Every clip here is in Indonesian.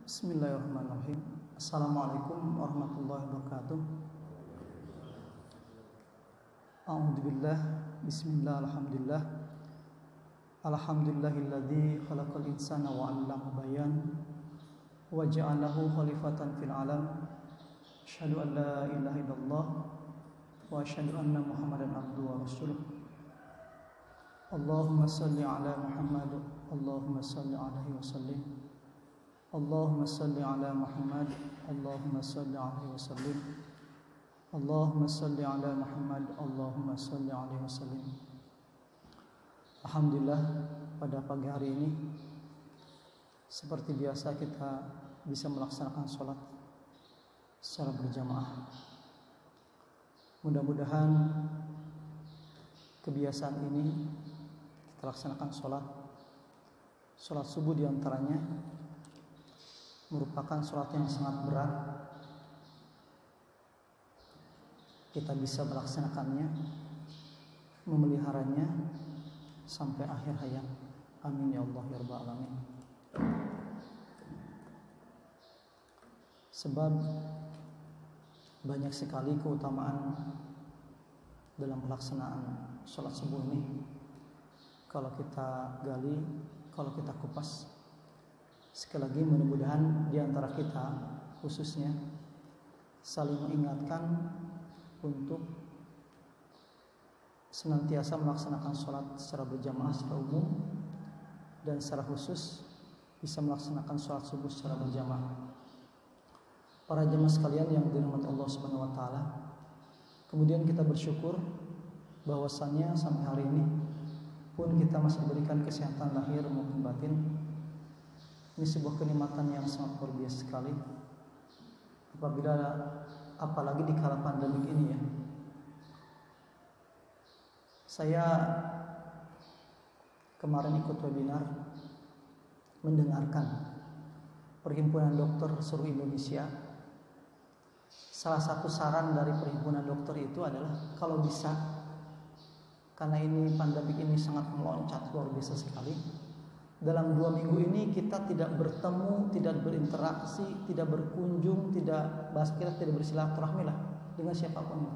Bismillahirrahmanirrahim. Assalamualaikum warahmatullahi wabarakatuh. A'udzubillah. Bismillah. Alhamdulillah. Alhamdulillahilladzi khalaqal insana wa 'allama bayan wa ja'alahu khalifatan fil 'alam. Asyhadu an la ilaha illallah wa asyhadu anna Muhammadan abduhu wa rasuluh. Allahumma shalli ala Muhammad. Allahumma shalli alaihi wa sallim. Allahumma salli ala Muhammad. Allahumma salli alaihi wasallim. Allahumma salli ala Muhammad. Allahumma salli alaihi wasallim. Alhamdulillah, pada pagi hari ini seperti biasa kita bisa melaksanakan sholat secara berjamaah. Mudah-mudahan kebiasaan ini kita laksanakan sholat subuh diantaranya merupakan sholat yang sangat berat. Kita bisa melaksanakannya, memeliharanya sampai akhir hayat. Amin ya Allah ya Rabbal alamin. Sebab banyak sekali keutamaan dalam pelaksanaan sholat subuh ini. Kalau kita gali, kalau kita kupas, sekali lagi mudah-mudahan di antara kita khususnya saling mengingatkan untuk senantiasa melaksanakan sholat secara berjamaah secara umum, dan secara khusus bisa melaksanakan sholat subuh secara berjamaah. Para jamaah sekalian yang dirahmati Allah Subhanahu wa taala, kemudian kita bersyukur bahwasannya sampai hari ini pun kita masih diberikan kesehatan lahir maupun batin. Ini sebuah kenikmatan yang sangat luar biasa sekali. Apalagi di kala pandemik ini ya. Saya kemarin ikut webinar mendengarkan Perhimpunan Dokter seluruh Indonesia. Salah satu saran dari Perhimpunan Dokter itu adalah kalau bisa, karena ini pandemik ini sangat meloncat luar biasa sekali, dalam 2 minggu ini kita tidak bertemu, tidak berinteraksi, tidak berkunjung, tidak bersilaturahmi lah dengan siapapun.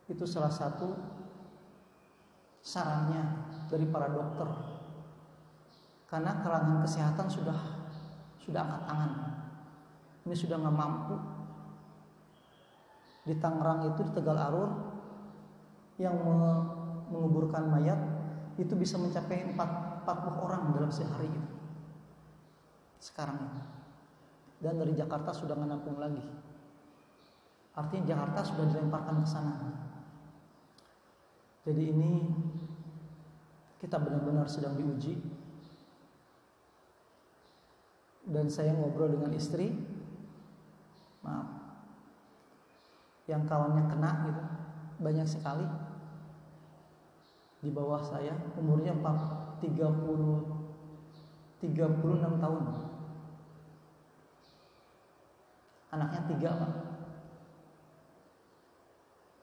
Itu salah satu sarannya dari para dokter. Karena kalangan kesehatan sudah angkat tangan. Ini sudah nggak mampu. Di Tangerang itu, di Tegal Alur, yang menguburkan mayat itu bisa mencapai 40 orang dalam sehari gitu. Sekarang ini. Dan dari Jakarta sudah menampung lagi. Artinya Jakarta sudah dilemparkan ke sana. Jadi ini kita benar-benar sedang diuji. Dan saya ngobrol dengan istri, yang kawannya kena gitu banyak sekali. Di bawah saya umurnya 36 tahun. Anaknya 3 Pak.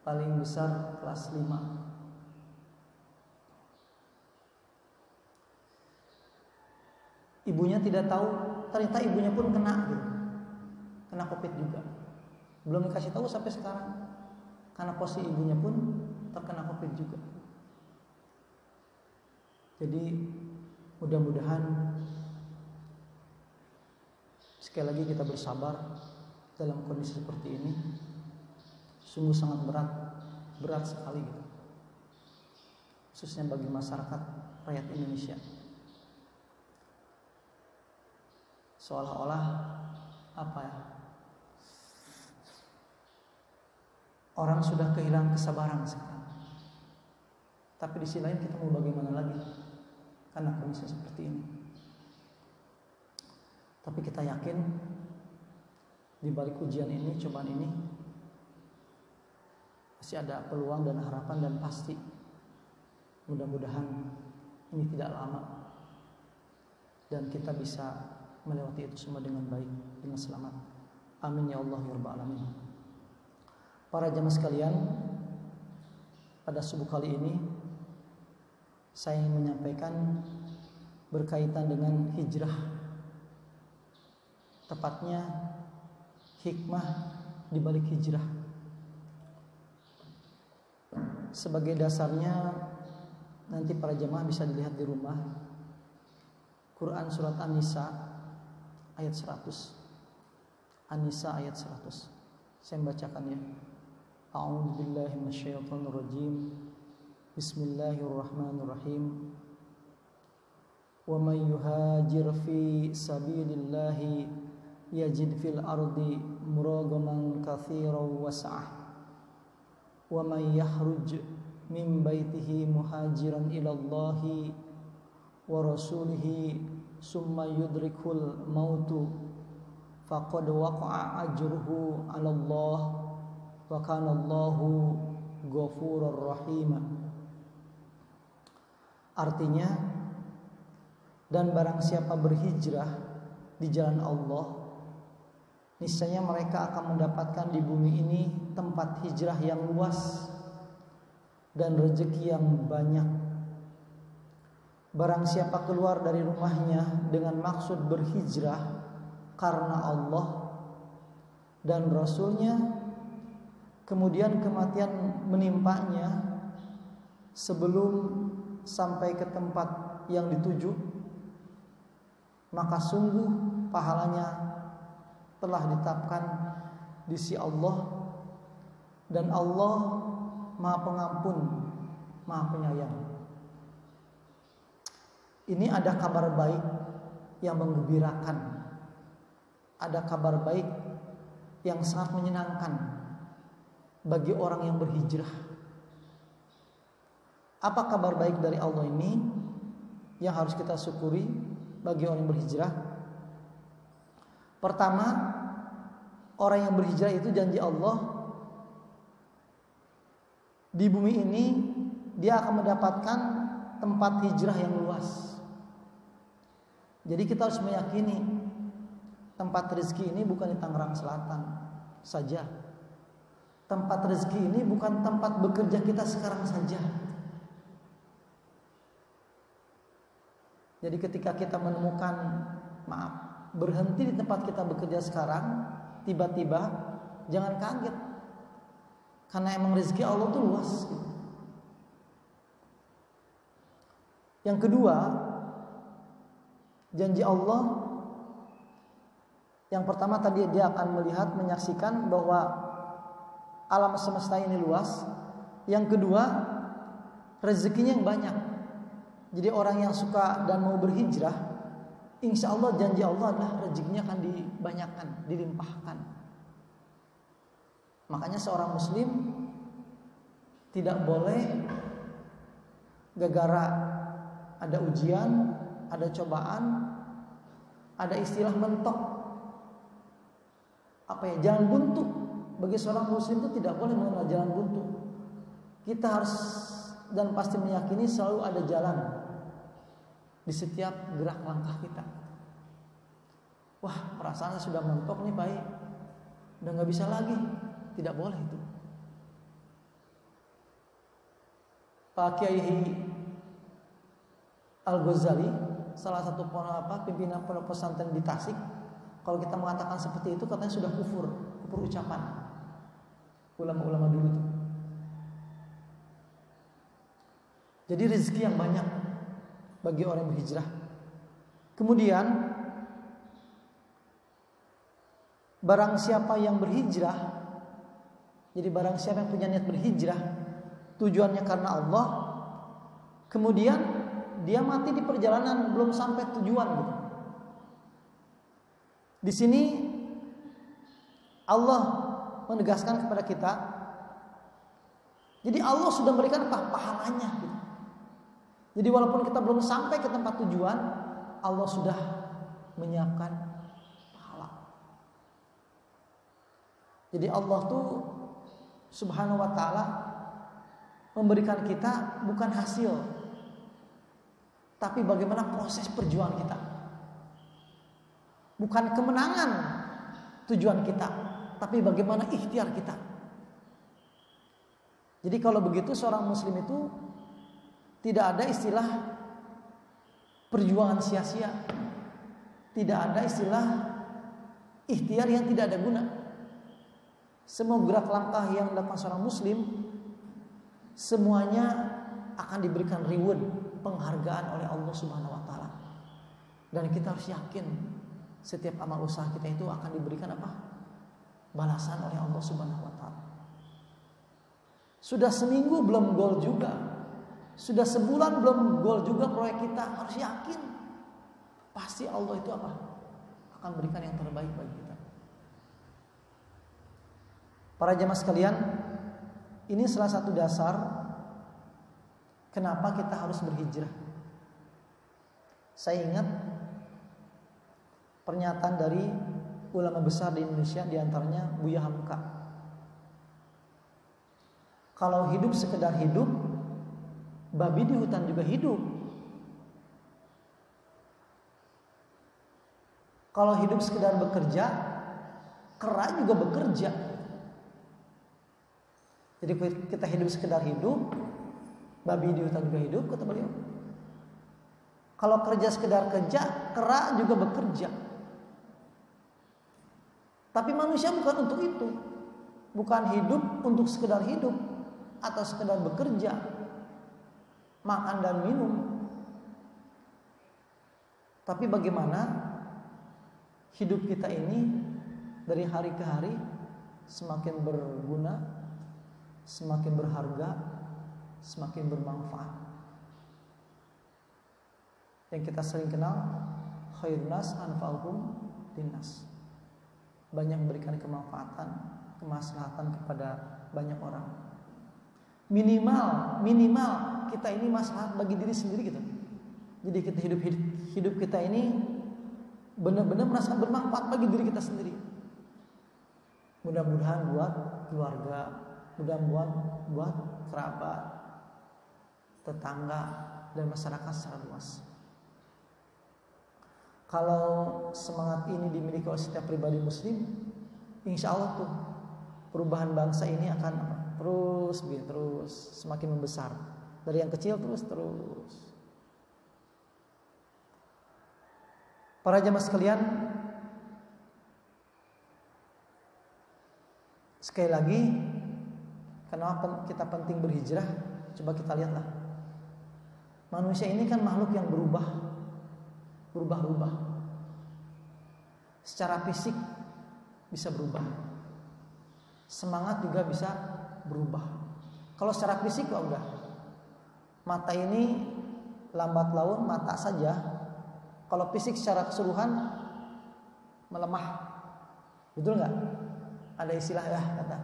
Paling besar kelas 5. Ibunya tidak tahu, ternyata ibunya pun kena gitu. Kena Covid juga. Belum dikasih tahu sampai sekarang. Karena posisi ibunya pun terkena Covid juga. Jadi mudah-mudahan sekali lagi kita bersabar dalam kondisi seperti ini. Sungguh sangat berat sekali gitu. Khususnya bagi masyarakat rakyat Indonesia. Seolah-olah orang sudah kehilangan kesabaran sekarang. Tapi di sisi lain kita mau bagaimana lagi? Karena kondisi seperti ini. Tapi kita yakin di balik ujian ini, cobaan ini, masih ada peluang dan harapan, dan pasti mudah-mudahan ini tidak lama dan kita bisa melewati itu semua dengan baik, dengan selamat. Amin ya Allah ya Rabbal alamin. Para jamaah sekalian, pada subuh kali ini saya ingin menyampaikan berkaitan dengan hijrah tepatnya hikmah di balik hijrah. Sebagai dasarnya nanti para jemaah bisa dilihat di rumah. Quran surat An-Nisa ayat 100. An-Nisa ayat 100. Saya membacakan ya. A'udzubillahi minasyaitonirrajim. Bismillahirrahmanirrahim. Wa may yuhajir fi sabilillahi yajid fil ardi muragaman katsiran was'ah. Wa may yahruj min baitihi muhajiran ila Allahi wa rasulihi summa yudrikul mautu faqad waqa'a ajruhu 'ala Allah wa kana Allahu ghafurur rahim. Artinya, dan barang siapa berhijrah di jalan Allah, niscaya mereka akan mendapatkan di bumi ini tempat hijrah yang luas dan rezeki yang banyak. Barang siapa keluar dari rumahnya dengan maksud berhijrah karena Allah dan Rasulnya, kemudian kematian menimpanya sebelum sampai ke tempat yang dituju, maka sungguh pahalanya telah ditetapkan di sisi Allah, dan Allah Maha Pengampun, Maha Penyayang. Ini ada kabar baik yang menggembirakan, ada kabar baik yang sangat menyenangkan bagi orang yang berhijrah. Apa kabar baik dari Allah ini yang harus kita syukuri bagi orang yang berhijrah? Pertama, orang yang berhijrah itu janji Allah, di bumi ini dia akan mendapatkan tempat hijrah yang luas. Jadi kita harus meyakini tempat rezeki ini bukan di Tangerang Selatan saja. Tempat rezeki ini bukan tempat bekerja kita sekarang saja. Jadi ketika kita menemukan, berhenti di tempat kita bekerja sekarang, tiba-tiba jangan kaget, karena emang rezeki Allah itu luas. Yang kedua, janji Allah, yang pertama tadi dia akan melihat, menyaksikan bahwa alam semesta ini luas. Yang kedua, rezekinya yang banyak. Jadi orang yang suka dan mau berhijrah, insya Allah janji Allah adalah rezekinya akan dibanyakan, dilimpahkan. Makanya seorang muslim tidak boleh gara-gara ada ujian, ada cobaan, ada istilah mentok, jalan buntu. Bagi seorang muslim itu tidak boleh mengenal jalan buntu. Kita harus dan pasti meyakini selalu ada jalan di setiap gerak langkah kita. Wah, perasaannya sudah mentok nih Pak, udah gak bisa lagi. Tidak boleh itu. Pak Kiai Al-Ghazali, salah satu pimpinan pondok pesantren di Tasik, kalau kita mengatakan seperti itu katanya sudah kufur ucapan ulama-ulama dulu itu. Jadi rezeki yang banyak bagi orang yang berhijrah. Kemudian barang siapa yang berhijrah, jadi barang siapa yang punya niat berhijrah, tujuannya karena Allah, kemudian dia mati di perjalanan belum sampai tujuan gitu. Di sini Allah menegaskan kepada kita, jadi Allah sudah memberikan pahalanya gitu. Jadi walaupun kita belum sampai ke tempat tujuan, Allah sudah menyiapkan pahala. Jadi Allah tuh Subhanahu wa ta'ala memberikan kita bukan hasil, tapi bagaimana proses perjuangan kita. Bukan kemenangan tujuan kita, tapi bagaimana ikhtiar kita. Jadi kalau begitu seorang muslim itu tidak ada istilah perjuangan sia-sia. Tidak ada istilah ikhtiar yang tidak ada guna. Semua gerak langkah yang dilakukan seorang muslim semuanya akan diberikan reward, penghargaan oleh Allah Subhanahu wa taala. Dan kita harus yakin setiap amal usaha kita itu akan diberikan apa? Balasan oleh Allah Subhanahu wa taala. Sudah seminggu belum gol juga. Sudah sebulan belum gol juga proyek kita, harus yakin pasti Allah itu apa? Akan berikan yang terbaik bagi kita. Para jemaah sekalian, ini salah satu dasar kenapa kita harus berhijrah. Saya ingat pernyataan dari ulama besar di Indonesia, diantaranya Buya Hamka. Kalau hidup sekedar hidup, babi di hutan juga hidup. Kalau hidup sekedar bekerja, kera juga bekerja. Jadi kita hidup sekedar hidup, babi di hutan juga hidup, kata beliau. Kalau kerja sekedar kerja, kera juga bekerja. Tapi manusia bukan untuk itu. Bukan hidup untuk sekedar hidup atau sekedar bekerja, makan dan minum. Tapi bagaimana hidup kita ini dari hari ke hari semakin berguna, semakin berharga, semakin bermanfaat. Yang kita sering kenal, khairun nas anfa'uhum linnas. Banyak memberikan kemanfaatan, kemaslahatan kepada banyak orang. Minimal kita ini maslahat bagi diri sendiri gitu. Jadi kita hidup kita ini benar-benar merasa bermanfaat bagi diri kita sendiri. Mudah-mudahan buat keluarga, mudah-mudahan buat kerabat, tetangga, dan masyarakat secara luas. Kalau semangat ini dimiliki oleh setiap pribadi muslim, insya Allah tuh perubahan bangsa ini akan terus semakin membesar. Dari yang kecil terus. Para jemaah sekalian, sekali lagi, kenapa kita penting berhijrah? Coba kita lihatlah. Manusia ini kan makhluk yang berubah. Secara fisik bisa berubah. Semangat juga bisa berubah. Kalau secara fisik kok udah. Mata ini lambat laun mata saja. Kalau fisik secara keseluruhan melemah. Betul nggak? Ada istilah ya kata,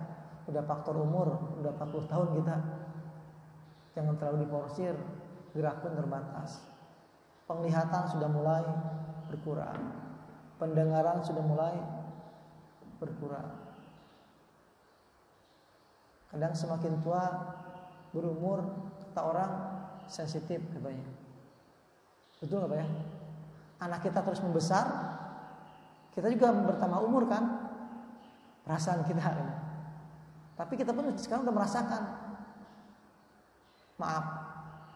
udah faktor umur, udah 40 tahun kita. Jangan terlalu diporsir, gerak pun terbatas. Penglihatan sudah mulai berkurang. Pendengaran sudah mulai berkurang. Kadang semakin tua berumur, kata orang sensitif katanya. Betul nggak Pak ya? Anak kita terus membesar, kita juga bertambah umur kan? Perasaan kita. Tapi kita pun sekarang udah merasakan. Maaf,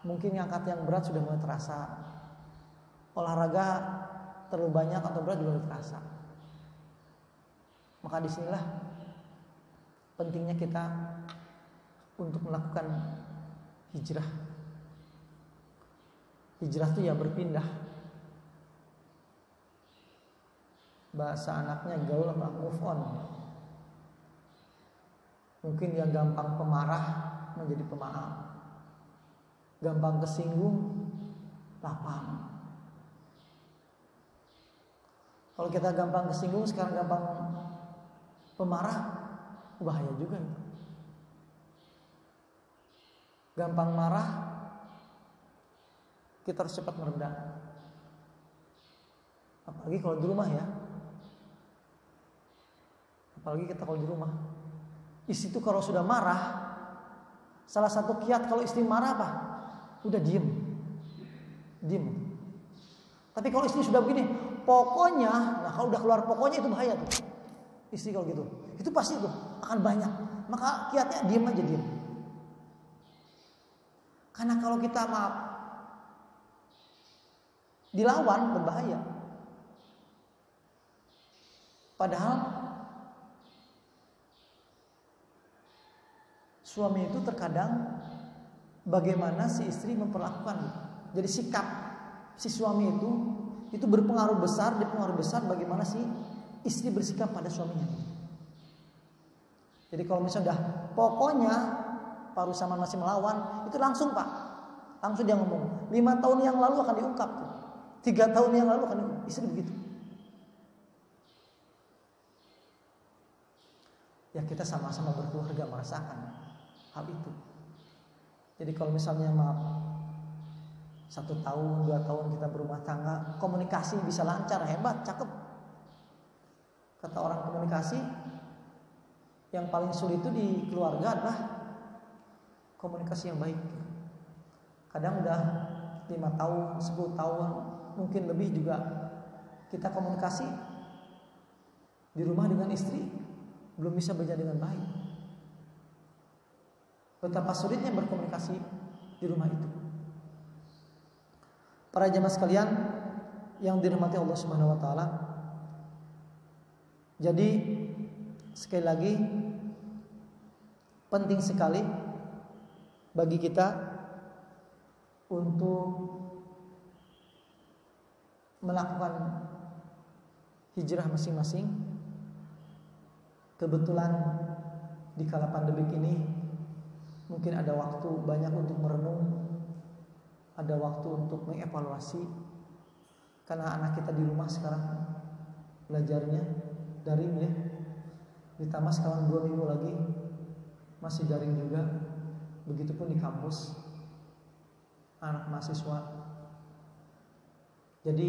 mungkin angkat yang berat sudah mulai terasa. Olahraga terlalu banyak atau berat juga terasa. Maka disinilah pentingnya kita untuk melakukan hijrah. Hijrah itu ya berpindah. Bahasa anaknya gaul apa? Move on. Mungkin yang gampang pemarah menjadi pemaaf. Gampang kesinggung, lapang. Kalau kita gampang kesinggung, sekarang gampang pemarah, bahaya juga itu. Gampang marah, kita harus cepat meredam. Apalagi kalau di rumah ya. Apalagi kita kalau di rumah. Istri itu kalau sudah marah, salah satu kiat kalau istri marah apa? Udah diem. Tapi kalau istri sudah begini, pokoknya, nah kalau udah keluar pokoknya itu bahaya tuh. Istri kalau gitu, itu pasti tuh akan banyak. Maka kiatnya diem aja. Karena kalau kita maaf dilawan berbahaya. Padahal suami itu terkadang bagaimana si istri memperlakukan. Jadi sikap si suami itu berpengaruh besar bagaimana si istri bersikap pada suaminya. Jadi kalau misalnya udah pokoknya Pak Rusaman masih melawan, itu langsung Pak, langsung dia ngomong 5 tahun yang lalu akan diungkap, 3 tahun yang lalu akan diungkap. Istri begitu. Ya kita sama-sama berkeluarga merasakan hal itu. Jadi kalau misalnya maaf 1 tahun, 2 tahun kita berumah tangga, komunikasi bisa lancar, hebat, cakep. Kata orang komunikasi, yang paling sulit itu di keluarga adalah komunikasi yang baik. Kadang udah 5 tahun, 10 tahun, mungkin lebih juga kita komunikasi di rumah dengan istri belum bisa berjalan dengan baik. Betapa sulitnya berkomunikasi di rumah itu. Para jamaah sekalian yang dirahmati Allah Subhanahu wa taala. Jadi sekali lagi penting sekali bagi kita untuk melakukan hijrah masing-masing. Kebetulan di kala pandemik ini mungkin ada waktu banyak untuk merenung, ada waktu untuk mengevaluasi, karena anak kita di rumah sekarang belajarnya daring ya. Ditambah sekarang 2 minggu lagi masih daring juga. Begitupun di kampus anak mahasiswa. Jadi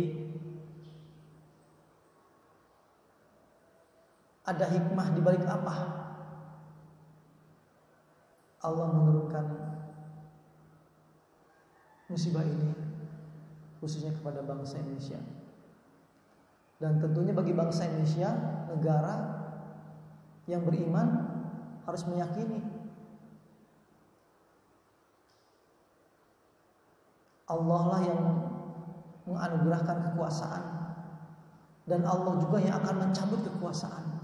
ada hikmah di balik apa Allah menurunkan musibah ini khususnya kepada bangsa Indonesia. Dan tentunya bagi bangsa Indonesia, negara yang beriman harus meyakini Allah lah yang menganugerahkan kekuasaan, dan Allah juga yang akan mencabut kekuasaan.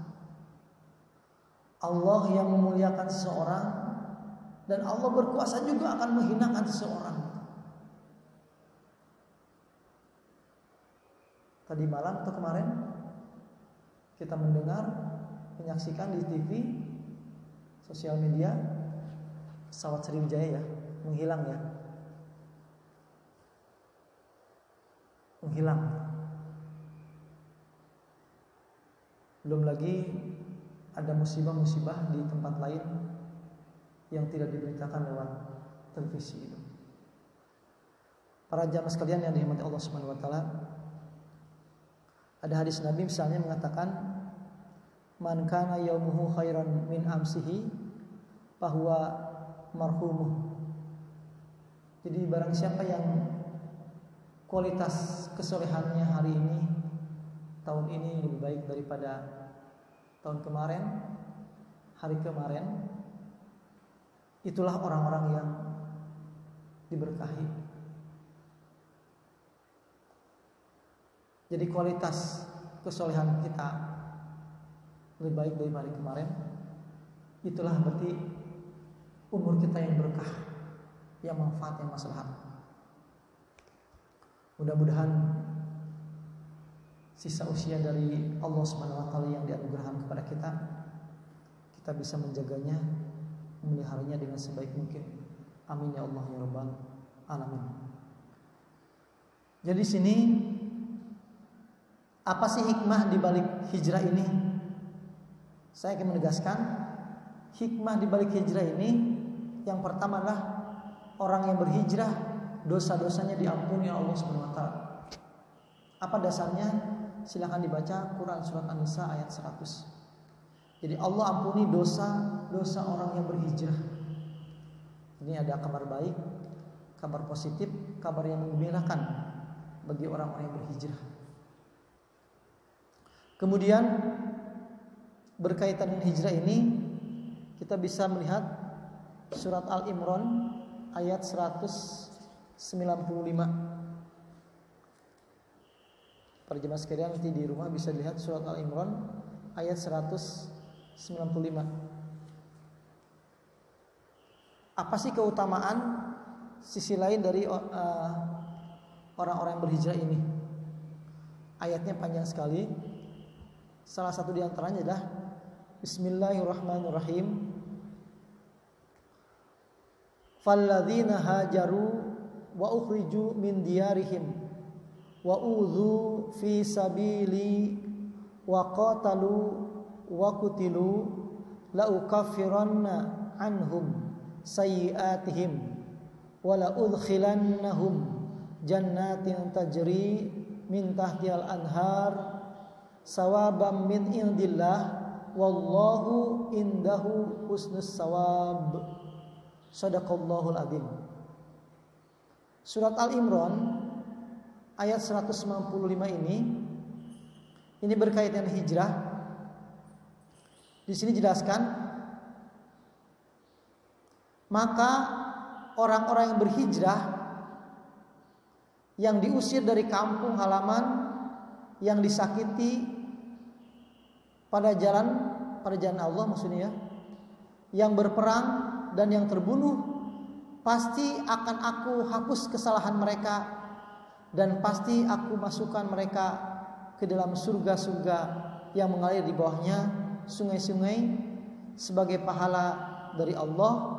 Allah yang memuliakan seseorang, dan Allah berkuasa juga akan menghinakan seseorang. Tadi malam atau kemarin kita mendengar, menyaksikan di TV, sosial media, pesawat Sriwijaya ya, menghilang. Belum lagi ada musibah-musibah di tempat lain yang tidak diberitakan lewat televisi itu. Para jamaah sekalian yang dirahmati Allah Subhanahu wa taala, ada hadis Nabi misalnya mengatakan, man kana yaumuhu khairan min amsihi fahuwa marhumuh. Jadi barang siapa yang kualitas kesolehannya hari ini, tahun ini lebih baik daripada tahun kemarin, hari kemarin, itulah orang-orang yang diberkahi. Jadi kualitas kesolehan kita lebih baik dari hari kemarin, itulah berarti umur kita yang berkah, yang manfaat, yang maslahat. Mudah-mudahan sisa usia dari Allah Subhanahu wa taala yang dianugerahkan kepada kita, kita bisa menjaganya, memeliharanya dengan sebaik mungkin. Amin ya Allah ya rabbal alamin. Jadi sini apa sih hikmah di balik hijrah ini? Saya akan menegaskan hikmah di balik hijrah ini, yang pertama adalah orang yang berhijrah dosa-dosanya diampuni Allah Subhanahu wa taala. Apa dasarnya? Silakan dibaca Quran surat An-Nisa ayat 100. Jadi Allah ampuni dosa orang yang berhijrah. Ini ada kabar baik, kabar positif, kabar yang menggembirakan bagi orang-orang yang berhijrah. Kemudian berkaitan dengan hijrah ini, kita bisa melihat surat Al-Imran ayat 195. Para jemaah sekalian nanti di rumah bisa lihat surat Al-Imran ayat 195. Apa sih keutamaan sisi lain dari orang-orang yang berhijrah ini? Ayatnya panjang sekali. Salah satu di antaranya adalah Bismillahirrahmanirrahim. Falladzina hajaru wa ukhriju min diyarihim wa udzu fi sabili wa qatalu wa qutilu la ukaffiranna anhum sayyi'atihim wa la udkhilannahum jannatin tajri min tahtihal anhar sawaban min indillah wallahu indahu husnus sawab. Shadaqallahul adzim. Surat Al-Imran ayat 195 ini berkaitan hijrah. Di sini jelaskan, maka orang-orang yang berhijrah, yang diusir dari kampung halaman, yang disakiti pada jalan Allah maksudnya, yang berperang dan yang terbunuh, pasti akan aku hapus kesalahan mereka dan pasti aku masukkan mereka ke dalam surga-surga yang mengalir di bawahnya sungai-sungai sebagai pahala dari Allah,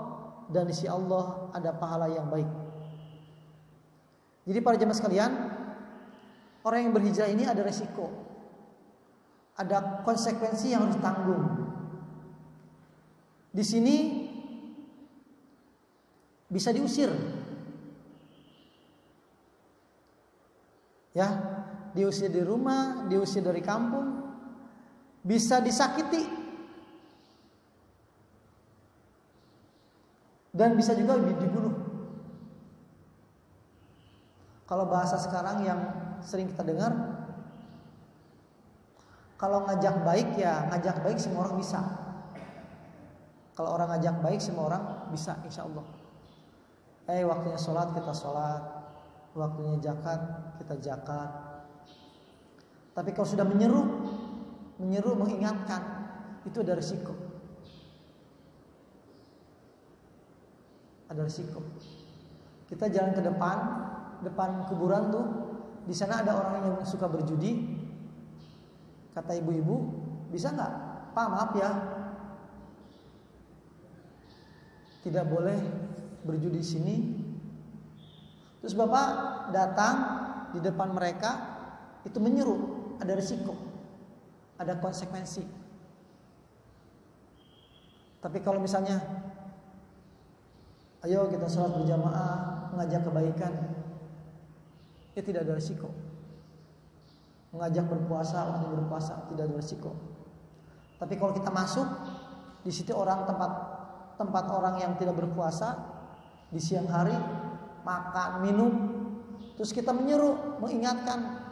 dan di sisi Allah ada pahala yang baik. Jadi para jemaah sekalian, orang yang berhijrah ini ada resiko, ada konsekuensi yang harus ditanggung. Di sini bisa diusir, ya, diusir di rumah, diusir dari kampung, bisa disakiti, dan bisa juga dibunuh. Kalau bahasa sekarang yang sering kita dengar, kalau ngajak baik ya ngajak baik semua orang bisa. Kalau orang ngajak baik semua orang bisa, insya Allah. Waktunya sholat kita sholat, waktunya zakat kita zakat. Tapi kalau sudah menyeru mengingatkan, itu ada risiko. Ada risiko. Kita jalan ke depan kuburan tuh, di sana ada orang yang suka berjudi. Kata ibu-ibu, bisa nggak? Pak, maaf ya, tidak boleh berjudi di sini. Terus bapak datang di depan mereka, itu menyeru, ada risiko, ada konsekuensi. Tapi kalau misalnya, ayo kita sholat berjamaah, mengajak kebaikan, ya tidak ada risiko. Mengajak berpuasa, waktu berpuasa tidak ada risiko. Tapi kalau kita masuk di situ tempat orang yang tidak berpuasa di siang hari, makan, minum, terus kita menyeru, mengingatkan,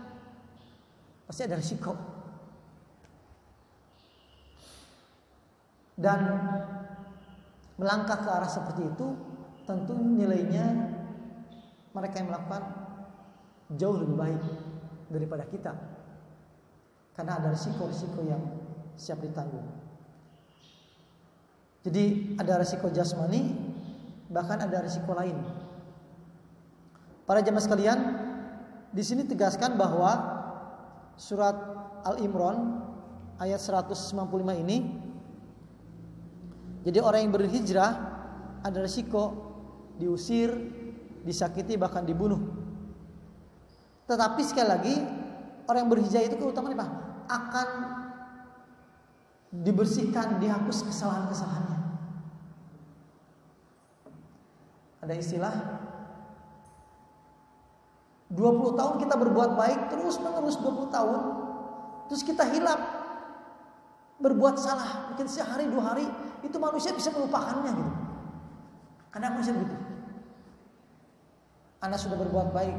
pasti ada risiko. Dan melangkah ke arah seperti itu, tentu nilainya mereka yang melakukan jauh lebih baik daripada kita, karena ada risiko-risiko yang siap ditanggung. Jadi ada risiko jasmani, bahkan ada risiko lain. Para jemaah sekalian, di sini tegaskan bahwa surat Al-Imran ayat 195 ini, jadi orang yang berhijrah ada risiko diusir, disakiti, bahkan dibunuh. Tetapi sekali lagi, orang yang berhijrah itu keutamaannya apa? Akan dibersihkan, dihapus kesalahan-kesalahannya. Ada istilah 20 tahun kita berbuat baik, terus menerus 20 tahun, terus kita hilap berbuat salah, mungkin sehari 2 hari, itu manusia bisa melupakannya gitu. Kadang manusia begitu. Anda sudah berbuat baik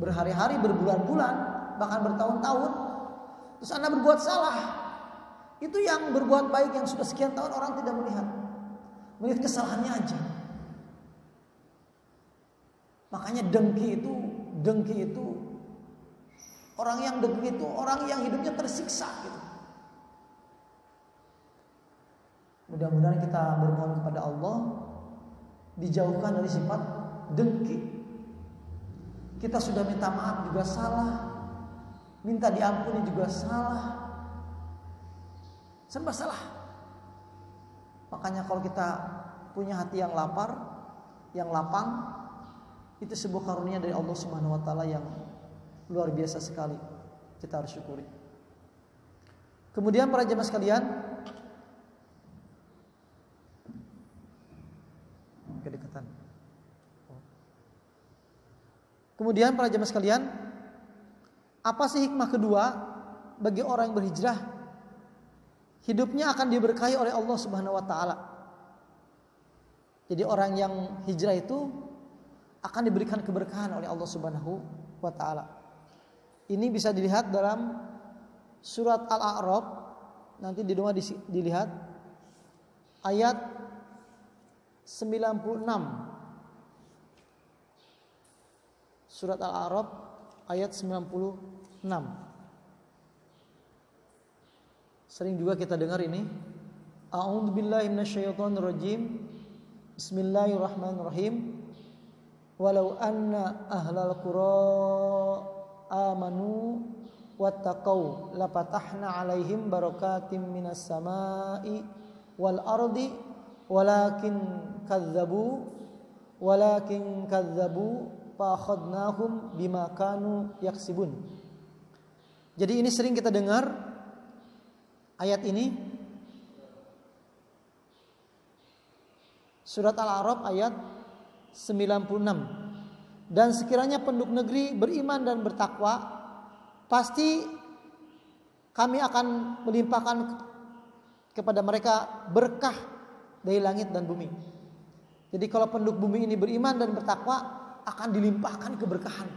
berhari-hari, berbulan-bulan, bahkan bertahun-tahun, terus Anda berbuat salah. Itu yang berbuat baik yang sudah sekian tahun orang tidak melihat kesalahannya aja. Makanya dengki itu orang yang dengki itu orang yang hidupnya tersiksa gitu. Mudah-mudahan kita bermohon kepada Allah dijauhkan dari sifat dengki. Kita sudah minta maaf juga salah, minta diampuni juga salah, serba salah. Makanya kalau kita punya hati yang lapar, yang lapang, itu sebuah karunia dari Allah Subhanahu wa taala yang luar biasa sekali. Kita harus syukuri. Kemudian para jemaah sekalian, kedekatan. Kemudian para jemaah sekalian, apa sih hikmah kedua bagi orang yang berhijrah? Hidupnya akan diberkahi oleh Allah Subhanahu wa taala. Jadi orang yang hijrah itu akan diberikan keberkahan oleh Allah Subhanahu wa taala. Ini bisa dilihat dalam surat Al-A'raf, nanti di rumah dilihat ayat 96. Surat Al-A'raf ayat 96. Sering juga kita dengar ini. A'udzubillahi minasyaitonirrajim. Bismillahirrahmanirrahim. Walau anna ahlal qura amanu wattaqau lapatahna 'alaihim barakatim minas sama'i wal ardi walakin kadzabu fa akhadnahum bima kanu yaksibun. Jadi ini sering kita dengar ayat ini, surat Al-A'raf ayat 96. Dan sekiranya penduduk negeri beriman dan bertakwa, pasti kami akan melimpahkan kepada mereka berkah dari langit dan bumi. Jadi kalau penduduk bumi ini beriman dan bertakwa, akan dilimpahkan keberkahan.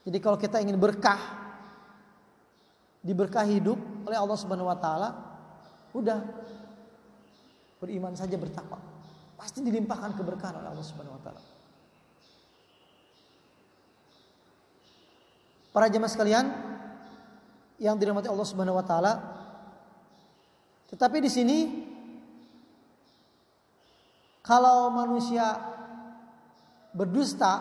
Jadi kalau kita ingin berkah, diberkahi hidup oleh Allah Subhanahu wa taala, udah beriman saja, bertakwa, pasti dilimpahkan keberkahan oleh Allah Subhanahu wa taala. Para jemaah sekalian yang dirahmati Allah Subhanahu wa taala, tetapi di sini kalau manusia berdusta,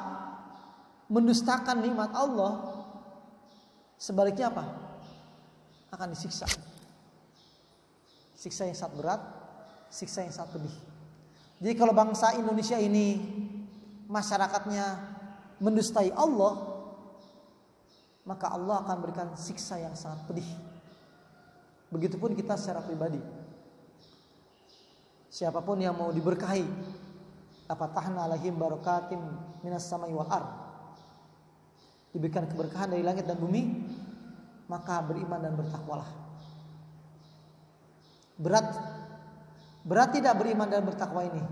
mendustakan nikmat Allah, sebaliknya apa? Akan disiksa. Siksa yang sangat berat, siksa yang sangat pedih. Jadi kalau bangsa Indonesia ini masyarakatnya mendustai Allah, maka Allah akan berikan siksa yang sangat pedih. Begitupun kita secara pribadi. Siapapun yang mau diberkahi, lapatahna alaihim barakatim minas samai wal ard, diberikan keberkahan dari langit dan bumi, maka beriman dan bertakwalah. Berat tidak beriman dan bertakwa ini.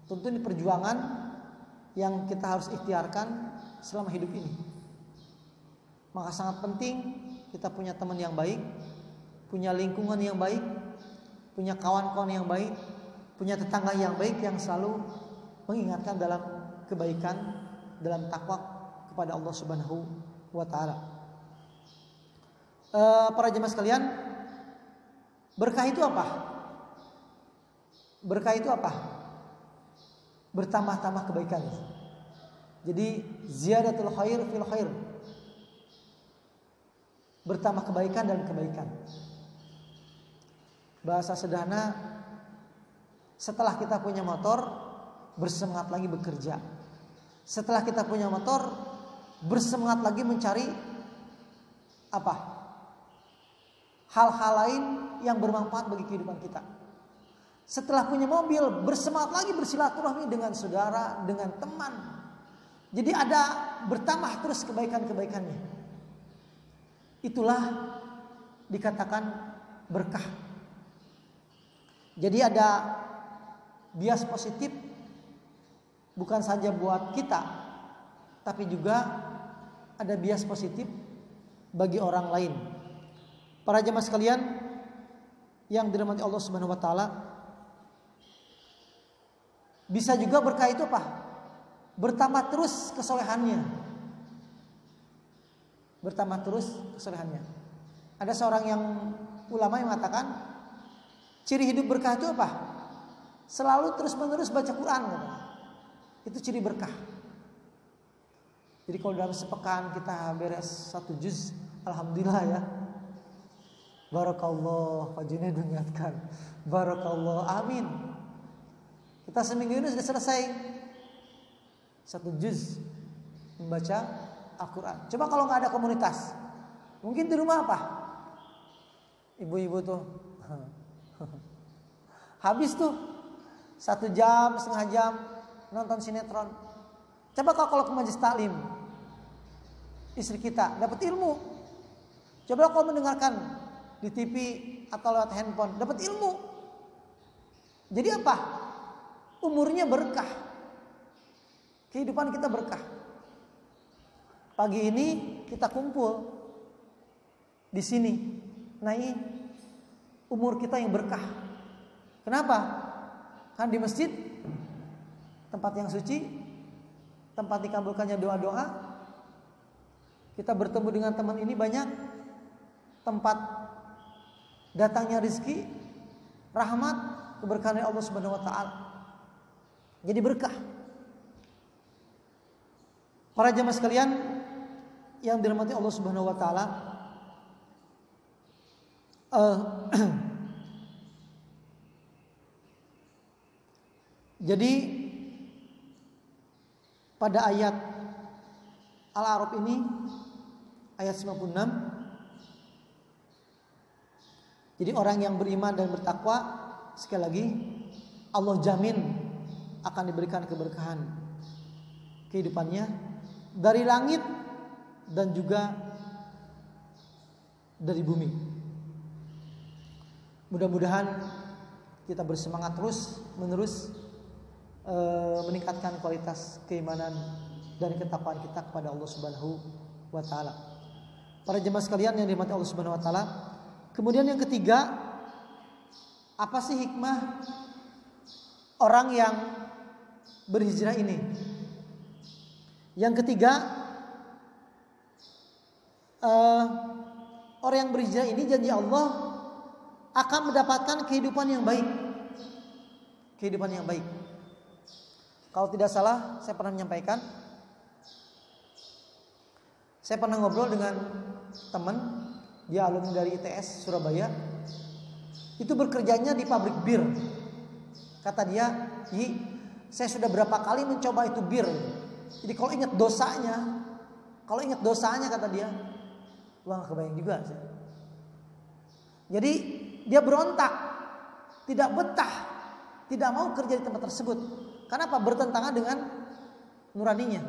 Tentu ini perjuangan yang kita harus ikhtiarkan selama hidup ini. Maka sangat penting kita punya teman yang baik, punya lingkungan yang baik, punya kawan-kawan yang baik, punya tetangga yang baik yang selalu mengingatkan dalam kebaikan, dalam takwa kepada Allah Subhanahu wa taala. Para jemaah sekalian, berkah itu apa? Berkah itu apa? Bertambah-tambah kebaikan. Jadi ziyadatul khair fil khair. Bertambah kebaikan dan kebaikan. Bahasa sederhana, setelah kita punya motor, bersemangat lagi bekerja. Setelah kita punya motor, bersemangat lagi mencari apa? Hal-hal lain yang bermanfaat bagi kehidupan kita. Setelah punya mobil, bersemangat lagi bersilaturahmi dengan saudara, dengan teman. Jadi ada bertambah terus kebaikan-kebaikannya. Itulah dikatakan berkah. Jadi ada bias positif bukan saja buat kita, tapi juga ada bias positif bagi orang lain. Para jemaah sekalian yang dirahmati Allah Subhanahu wa taala, bisa juga berkah itu apa? Bertambah terus kesolehannya. Bertambah terus kesolehannya. Ada seorang yang ulama yang mengatakan, Ciri hidup berkah itu apa? Selalu terus-menerus baca Quran. Itu ciri berkah. Jadi kalau dalam sepekan kita beres 1 juz, alhamdulillah ya. Barakallah, Pak Junaid mengingatkan. Barakallah, amin. Kita seminggu ini sudah selesai 1 juz membaca Al-Quran. Coba kalau nggak ada komunitas, mungkin di rumah apa? Ibu-ibu tuh habis tuh 1 jam, setengah jam nonton sinetron. Coba kalau ke majelis taklim, istri kita dapat ilmu. Coba kalau mendengarkan di TV atau lewat handphone, dapat ilmu. Jadi apa? Umurnya berkah. Kehidupan kita berkah. Pagi ini kita kumpul di sini. Nah, ini umur kita yang berkah. Kenapa? Kan di masjid, tempat yang suci, tempat dikabulkannya doa-doa. Kita bertemu dengan teman ini banyak. Tempat datangnya rezeki, rahmat, keberkahan Allah Subhanahu wa taala. Jadi berkah. Para jemaah sekalian yang dirahmati Allah Subhanahu wa taala, jadi pada ayat Al-A'raf ini, ayat 96, jadi orang yang beriman dan bertakwa, sekali lagi Allah jamin akan diberikan keberkahan kehidupannya dari langit dan juga dari bumi. Mudah-mudahan kita bersemangat terus menerus meningkatkan kualitas keimanan dan ketakwaan kita kepada Allah Subhanahu wa taala. Para jemaah sekalian yang dirahmati Allah Subhanahu wa taala, kemudian yang ketiga, apa sih hikmah orang yang berhijrah ini? Yang ketiga, orang yang berhijrah ini janji Allah akan mendapatkan kehidupan yang baik. Kehidupan yang baik. Kalau tidak salah, saya pernah menyampaikan, saya pernah ngobrol dengan teman, dia alumni dari ITS Surabaya. Itu bekerjanya di pabrik bir. Kata dia, saya sudah berapa kali mencoba itu bir. Jadi kalau ingat dosanya kata dia, wah kebayang juga sih. Jadi dia berontak, tidak betah, tidak mau kerja di tempat tersebut. Kenapa? Bertentangan dengan nuraninya.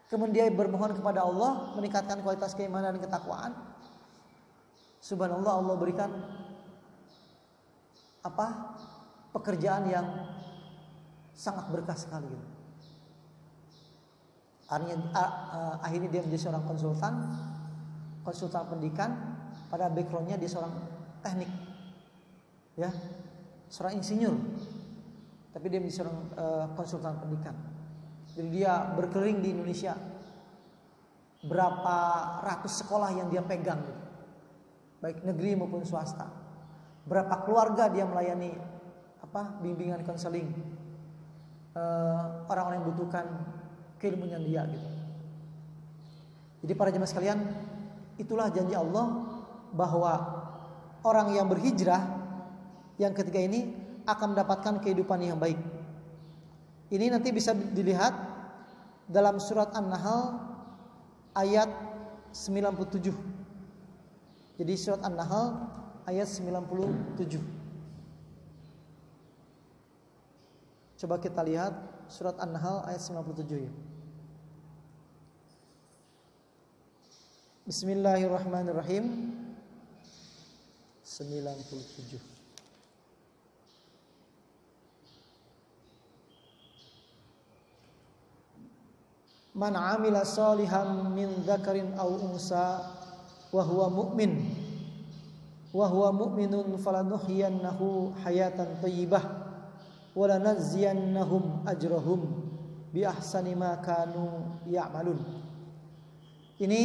Kemudian dia bermohon kepada Allah meningkatkan kualitas keimanan dan ketakwaan. Subhanallah, Allah berikan pekerjaan yang sangat berkah sekali. Akhirnya dia menjadi seorang konsultan pendidikan. Pada backgroundnya dia seorang teknik, ya, seorang insinyur. Tapi dia menjadi seorang konsultan pendidikan. Jadi dia berkeliling di Indonesia, berapa ratus sekolah yang dia pegang, baik negeri maupun swasta. Berapa keluarga dia melayani bimbingan konseling orang-orang yang membutuhkan keilmuan dia gitu. Jadi para jemaah sekalian, itulah janji Allah bahwa orang yang berhijrah yang ketiga ini akan mendapatkan kehidupan yang baik. Ini nanti bisa dilihat dalam surat An-Nahl ayat 97. Jadi surat An-Nahl ayat 97. Coba kita lihat surat An-Nahl ayat 97 ya. Bismillahirrahmanirrahim. 97. Man 'amila shalihan min dzakarin aw unsa wa huwa mu'minun falanuhyiyannahu hayatan thayyibah wa lanajziyannahum ajrahum bi ahsani ma kanu ya'malun. Ini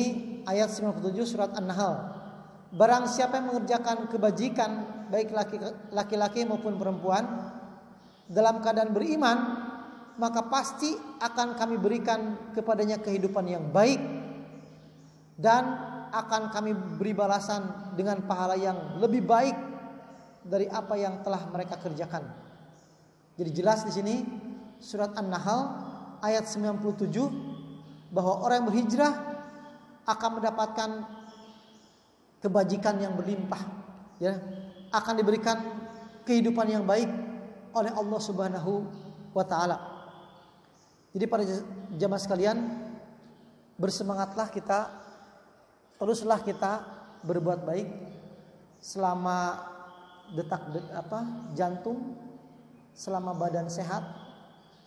ayat 97 surat An-Nahl. barang siapa yang mengerjakan kebajikan baik laki-laki maupun perempuan dalam keadaan beriman, maka pasti akan kami berikan kepadanya kehidupan yang baik dan akan kami beri balasan dengan pahala yang lebih baik dari apa yang telah mereka kerjakan. Jadi jelas di sini surat An-Nahl ayat 97 bahwa orang yang berhijrah akan mendapatkan kebajikan yang berlimpah, ya, akan diberikan kehidupan yang baik oleh Allah Subhanahu wa taala. Jadi para jamaah sekalian, bersemangatlah kita, teruslah kita berbuat baik selama jantung, selama badan sehat,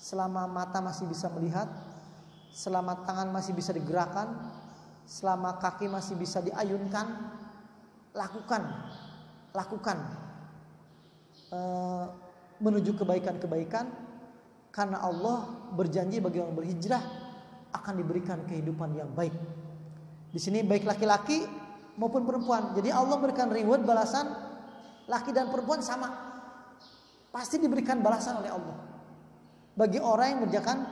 selama mata masih bisa melihat, selama tangan masih bisa digerakkan, selama kaki masih bisa diayunkan. Lakukan menuju kebaikan-kebaikan, karena Allah berjanji bagi orang berhijrah akan diberikan kehidupan yang baik. Di sini baik laki-laki maupun perempuan. Jadi Allah berikan reward, balasan, laki dan perempuan sama. Pasti diberikan balasan oleh Allah bagi orang yang mengerjakan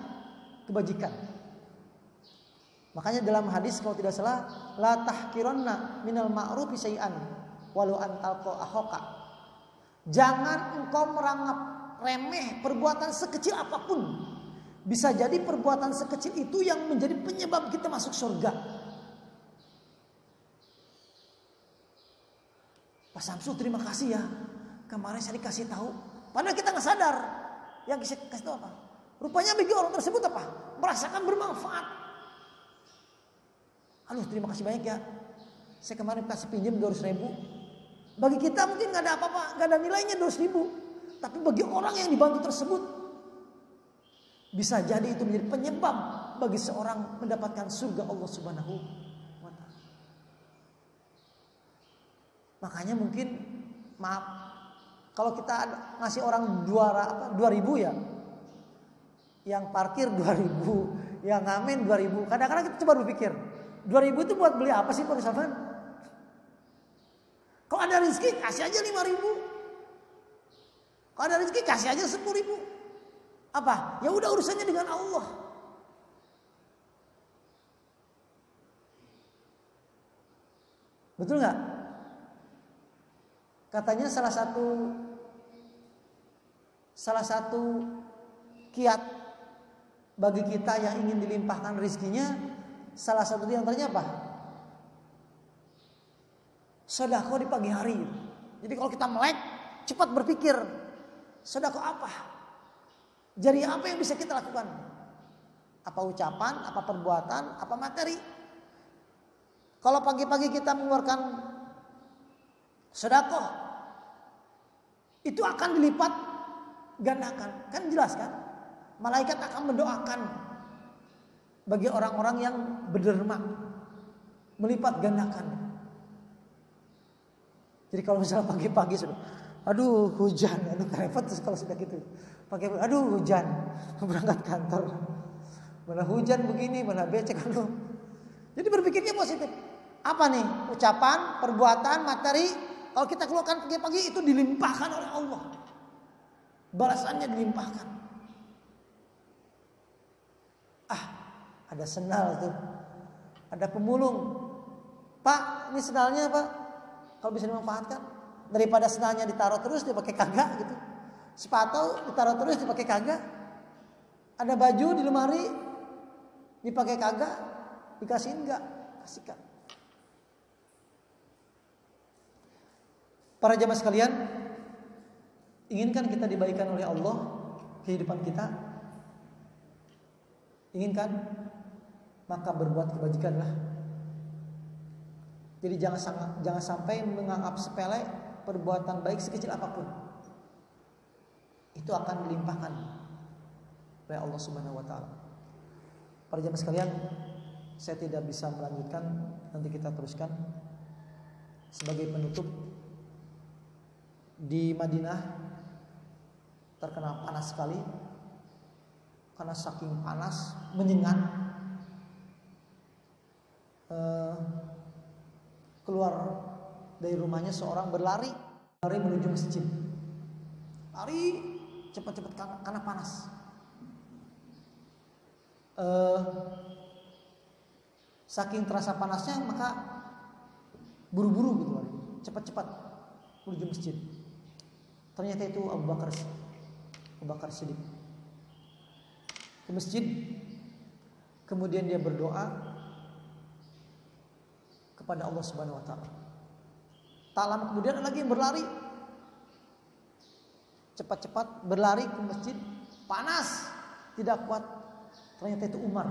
kebajikan. Makanya dalam hadis kalau tidak salah, la tahqiranna minal ma'rufi syai'an walau an talqa akhaka. Jangan engkau meranggap remeh perbuatan sekecil apapun. Bisa jadi perbuatan sekecil itu yang menjadi penyebab kita masuk surga. Pak Samsul, terima kasih ya, kemarin saya dikasih tahu. Padahal kita nggak sadar. Yang saya kasih tahu apa? Rupanya bagi orang tersebut apa? Merasakan bermanfaat. Aduh, terima kasih banyak ya. Saya kemarin kasih pinjam 200.000. Bagi kita mungkin nggak ada apa-apa, nggak ada nilainya 200.000. Tapi bagi orang yang dibantu tersebut, bisa jadi itu menjadi penyebab bagi seorang mendapatkan surga Allah Subhanahu wa taala. Makanya mungkin, maaf, kalau kita ngasih orang 2.000 ya, yang parkir 2.000, yang ngamen 2.000, kadang-kadang kita coba berpikir, 2.000 itu buat beli apa sih Pak Rizalvan? Kalau ada rezeki kasih aja 5.000. Kalau ada rezeki kasih aja 10.000. Apa? Ya udah, urusannya dengan Allah. Betul nggak? Katanya salah satu kiat bagi kita yang ingin dilimpahkan rezekinya, salah satu di antaranya apa? Sedekah di pagi hari. Jadi kalau kita melek, cepat berpikir, sedekah apa? Jadi apa yang bisa kita lakukan? Apa ucapan, apa perbuatan, apa materi? Kalau pagi-pagi kita mengeluarkan sedekah, itu akan dilipat gandakan. Kan jelas kan? Malaikat akan mendoakan bagi orang-orang yang berderma, melipat gandakan. Jadi kalau misalnya pagi-pagi sudah, aduh hujan, aduh repot kalau sudah gitu. Pagi, aduh hujan, berangkat kantor, mana hujan begini, mana becek, aduh. Jadi berpikirnya positif. Apa nih? Ucapan, perbuatan, materi. Kalau kita keluarkan pagi-pagi itu dilimpahkan oleh Allah. Balasannya dilimpahkan. Ada sendal tuh, ada pemulung. Pak, ini sendalnya Pak, kalau bisa dimanfaatkan. Daripada sendalnya ditaruh terus dipakai kagak gitu. Sepatu ditaruh terus dipakai kagak. Ada baju di lemari dipakai kagak, dikasih enggak, kasihkan. Para jamaah sekalian, inginkan kita dibaikan oleh Allah kehidupan kita? Inginkan? Maka berbuat kebajikanlah. Jadi jangan sampai menganggap sepele perbuatan baik sekecil apapun. Itu akan dilimpahkan oleh Allah Subhanahu wa taala. Para jemaah sekalian, saya tidak bisa melanjutkan, nanti kita teruskan. Sebagai penutup, di Madinah terkena panas sekali. Karena saking panas menyengat, keluar dari rumahnya seorang berlari menuju masjid. Lari cepat-cepat karena panas. Saking terasa panasnya maka buru-buru gitu lari, cepat-cepat menuju masjid. Ternyata itu Abu Bakar Siddiq ke masjid. Kemudian dia berdoa kepada Allah Subhanahu wa taala. Tak lama kemudian ada lagi yang berlari. Cepat-cepat berlari ke masjid, panas, tidak kuat. Ternyata itu Umar.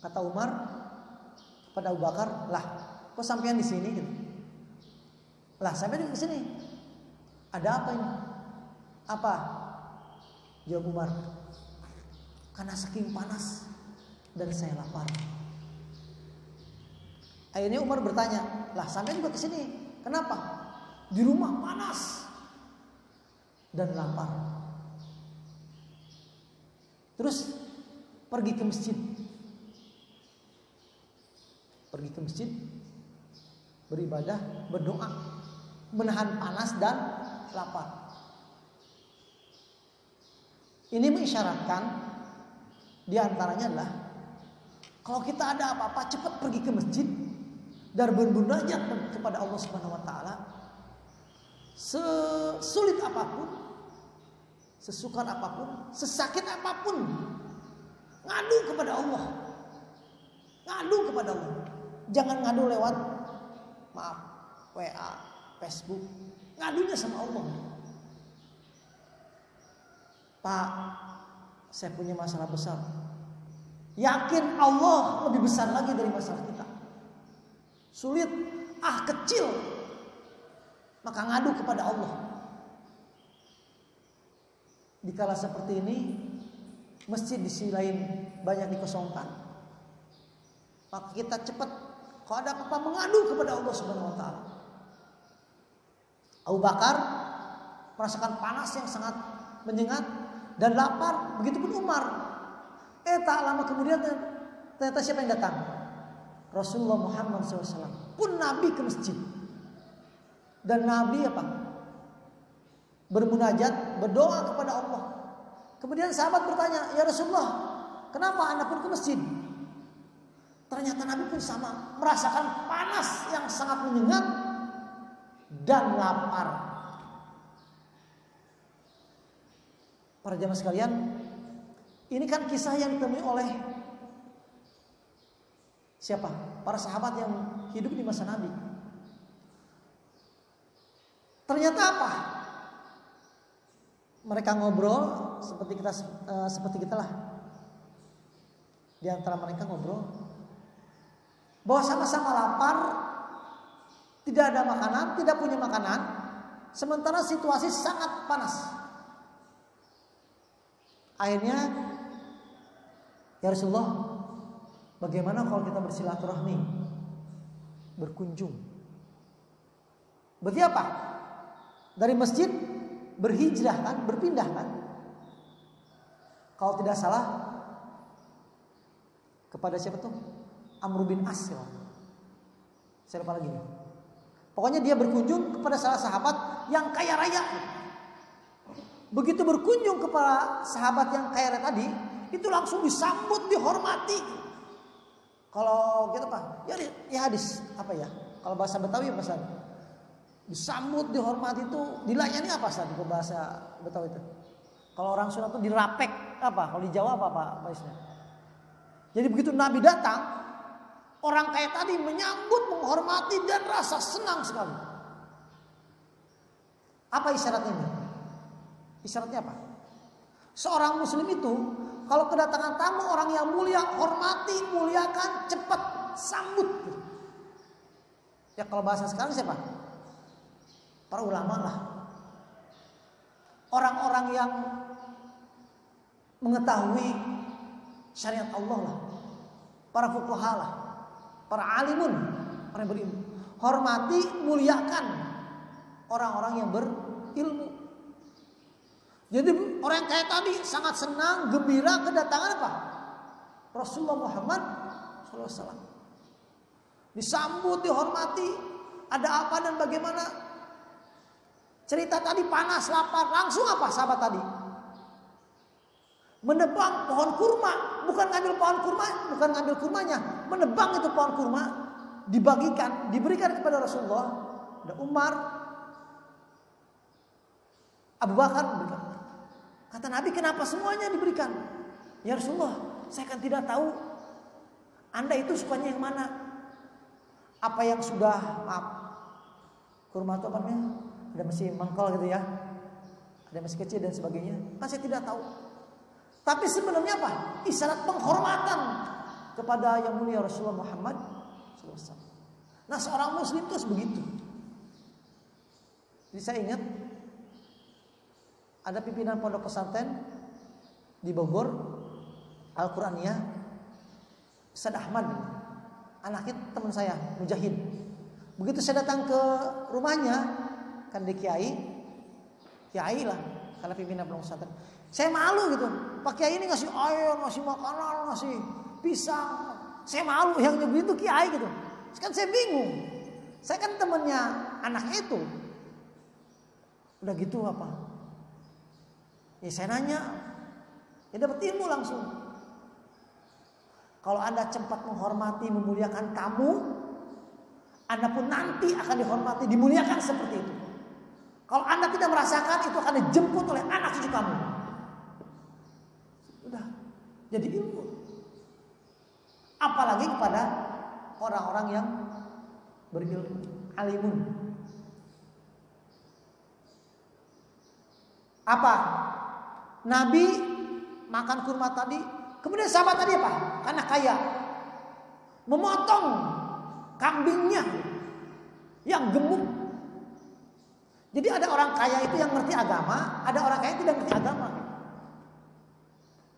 Kata Umar kepada Abu Bakar, "Lah, kok sampean di sini gitu?" "Lah, sampean di sini. Ada apa ini?" "Apa?" Jawab Umar, "Karena saking panas dan saya lapar." Akhirnya Umar bertanya, "Lah, sampean juga ke sini. Kenapa?" "Di rumah panas dan lapar." Terus pergi ke masjid. Beribadah, berdoa, menahan panas dan lapar. Ini mengisyaratkan di antaranya adalah kalau kita ada apa-apa cepat pergi ke masjid dan bermunajat kepada Allah Subhanahu wa taala. Sesulit apapun, sesukar apapun, sesakit apapun, ngadu kepada Allah. Jangan ngadu lewat WA, Facebook. Ngadunya sama Allah. "Pak, saya punya masalah besar." Yakin Allah lebih besar lagi dari masalah kita. Sulit, kecil, maka ngadu kepada Allah. Dikala seperti ini, masjid di sisi lain banyak dikosongkan, maka kita cepat kalau ada apa-apa mengadu kepada Allah Subhanahu wa taala. Abu Bakar merasakan panas yang sangat menyengat dan lapar, begitupun Umar. Tak lama kemudian ternyata siapa yang datang? Rasulullah Muhammad SAW. Pun Nabi ke masjid. Dan Nabi apa? Bermunajat, berdoa kepada Allah. Kemudian sahabat bertanya, "Ya Rasulullah, kenapa Anda pun ke masjid?" Ternyata Nabi pun sama, merasakan panas yang sangat menyengat dan lapar. Para jamaah sekalian, ini kan kisah yang ditemui oleh siapa? Para sahabat yang hidup di masa Nabi. Ternyata apa? Mereka ngobrol seperti kita lah. Di antara mereka ngobrol bahwa sama-sama lapar, tidak ada makanan, tidak punya makanan, sementara situasi sangat panas. Akhirnya, "Ya Rasulullah, bagaimana kalau kita bersilaturahmi, berkunjung?" Berarti apa? Dari masjid berhijrah kan, berpindah kan? Kalau tidak salah, kepada siapa tuh? Amr bin As. Saya lupa lagi nih. Pokoknya dia berkunjung kepada salah sahabat yang kaya raya. Begitu berkunjung kepada sahabat yang kaya raya tadi, itu langsung disambut, dihormati. Kalau gitu Pak, ya hadis apa ya? Kalau bahasa Betawi apa Ustaz? Disambut, dihormati itu dilayani apa Ustaz? Itu bahasa Betawi itu. Kalau orang Sunda itu dirapek apa? Kalau di Jawa apa istilah? Jadi begitu Nabi datang, orang kaya tadi menyambut, menghormati dan rasa senang sekali. Apa isyaratnya? Isyaratnya apa? Seorang muslim itu kalau kedatangan tamu orang yang mulia, hormati, muliakan, cepat sambut. Ya kalau bahasa sekarang siapa? Para ulama lah. Orang-orang yang mengetahui syariat Allah lah. Para fuqaha lah. Para alimun, orang yang berilmu. Hormati, muliakan orang-orang yang berilmu. Jadi orang yang kayak tadi sangat senang, gembira kedatangan apa? Rasulullah Muhammad SAW. Disambut, dihormati. Ada apa dan bagaimana? Cerita tadi panas, lapar. Langsung apa sahabat tadi? Menebang pohon kurma. Bukan ngambil pohon kurma, bukan ngambil kurmanya. Menebang itu pohon kurma. Dibagikan, diberikan kepada Rasulullah. Ada Umar, Abu Bakar diberikan. Kata Nabi, kenapa semuanya diberikan? Ya Rasulullah, saya kan tidak tahu Anda itu sukanya yang mana. Apa yang sudah, maaf, kurma itu apa namanya? Ada masih mangkal gitu ya, ada masih kecil dan sebagainya. Kan saya tidak tahu. Tapi sebenarnya apa? Isyarat penghormatan kepada yang mulia Rasulullah Muhammad SAW. Nah, seorang muslim itu begitu. Jadi saya ingat ada pimpinan pondok pesantren di Bogor, Al-Quraniyah, Ustaz Ahmad, anaknya teman saya, Mujahid. Begitu saya datang ke rumahnya, kan di Kiai lah, karena pimpinan pondok pesantren. Saya malu gitu, Pak Kiai ini ngasih air, ngasih makanan, ngasih pisang. Saya malu yang begitu Kiai gitu. Kan saya bingung. Saya kan temannya anaknya itu. Udah gitu apa? Ya saya nanya, ya dapat ilmu langsung. Kalau Anda cepat menghormati, memuliakan tamu, Anda pun nanti akan dihormati, dimuliakan seperti itu. Kalau Anda tidak merasakan, itu akan dijemput oleh anak cucu kamu. Udah, jadi ilmu. Apalagi kepada orang-orang yang berilmu, alimun. Apa? Nabi makan kurma tadi, kemudian sahabat tadi apa? Karena kaya, memotong kambingnya yang gemuk. Jadi ada orang kaya itu yang ngerti agama, ada orang kaya yang tidak ngerti agama.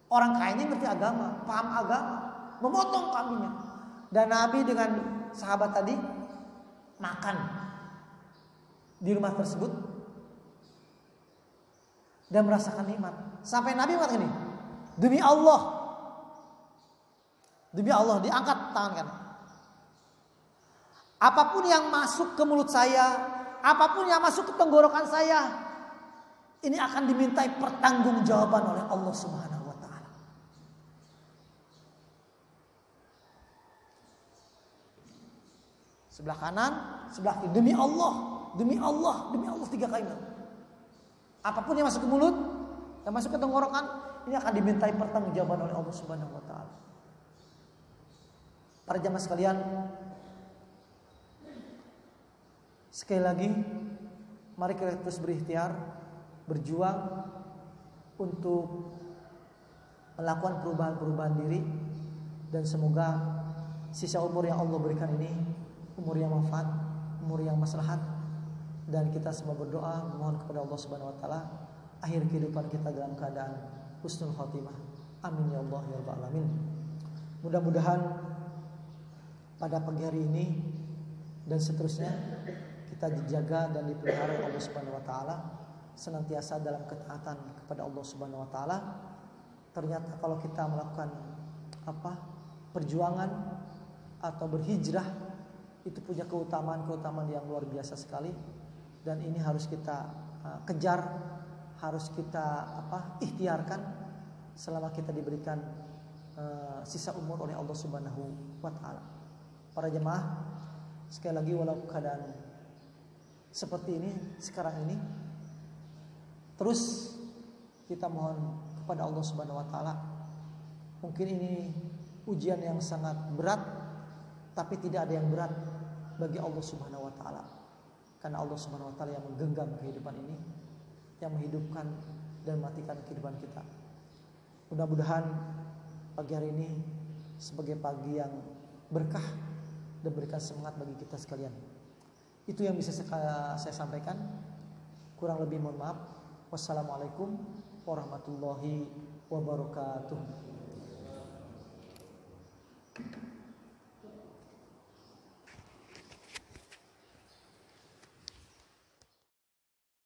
Orang kayanya ngerti agama, paham agama, memotong kambingnya. Dan Nabi dengan sahabat tadi makan di rumah tersebut dan merasakan nikmat. Sampai Nabi mengatakan ini, demi Allah, diangkat tangan kan. Apapun yang masuk ke mulut saya, apapun yang masuk ke tenggorokan saya, ini akan dimintai pertanggungjawaban oleh Allah Subhanahu wa taala. Sebelah kanan, sebelah kiri, demi Allah, demi Allah, demi Allah 3 kali. Apapun yang masuk ke mulut, yang masuk ke tenggorokan, ini akan dimintai pertanggungjawaban oleh Allah Subhanahu wa taala. Para jamaah sekalian, sekali lagi mari kita terus berikhtiar, berjuang untuk melakukan perubahan-perubahan diri, dan semoga sisa umur yang Allah berikan ini umur yang manfaat, umur yang maslahat, dan kita semua berdoa memohon kepada Allah Subhanahu wa taala akhir kehidupan kita dalam keadaan husnul khotimah. Amin ya Allah ya rabbal alamin. Mudah-mudahan pada pagi hari ini dan seterusnya kita dijaga dan dipelihara oleh Allah Subhanahu wa taala, senantiasa dalam ketaatan kepada Allah Subhanahu wa taala. Ternyata kalau kita melakukan perjuangan atau berhijrah, itu punya keutamaan yang luar biasa sekali, dan ini harus kita kejar, harus kita ikhtiarkan selama kita diberikan sisa umur oleh Allah Subhanahu wa taala. Para jemaah, sekali lagi walau keadaan seperti ini sekarang ini, terus kita mohon kepada Allah Subhanahu wa taala. Mungkin ini ujian yang sangat berat, tapi tidak ada yang berat bagi Allah Subhanahu wa taala. Karena Allah Subhanahu wa taala yang menggenggam kehidupan ini, yang menghidupkan dan matikan kehidupan kita. Mudah-mudahan pagi hari ini sebagai pagi yang berkah dan berikan semangat bagi kita sekalian. Itu yang bisa saya sampaikan. Kurang lebih mohon maaf. Wassalamualaikum warahmatullahi wabarakatuh.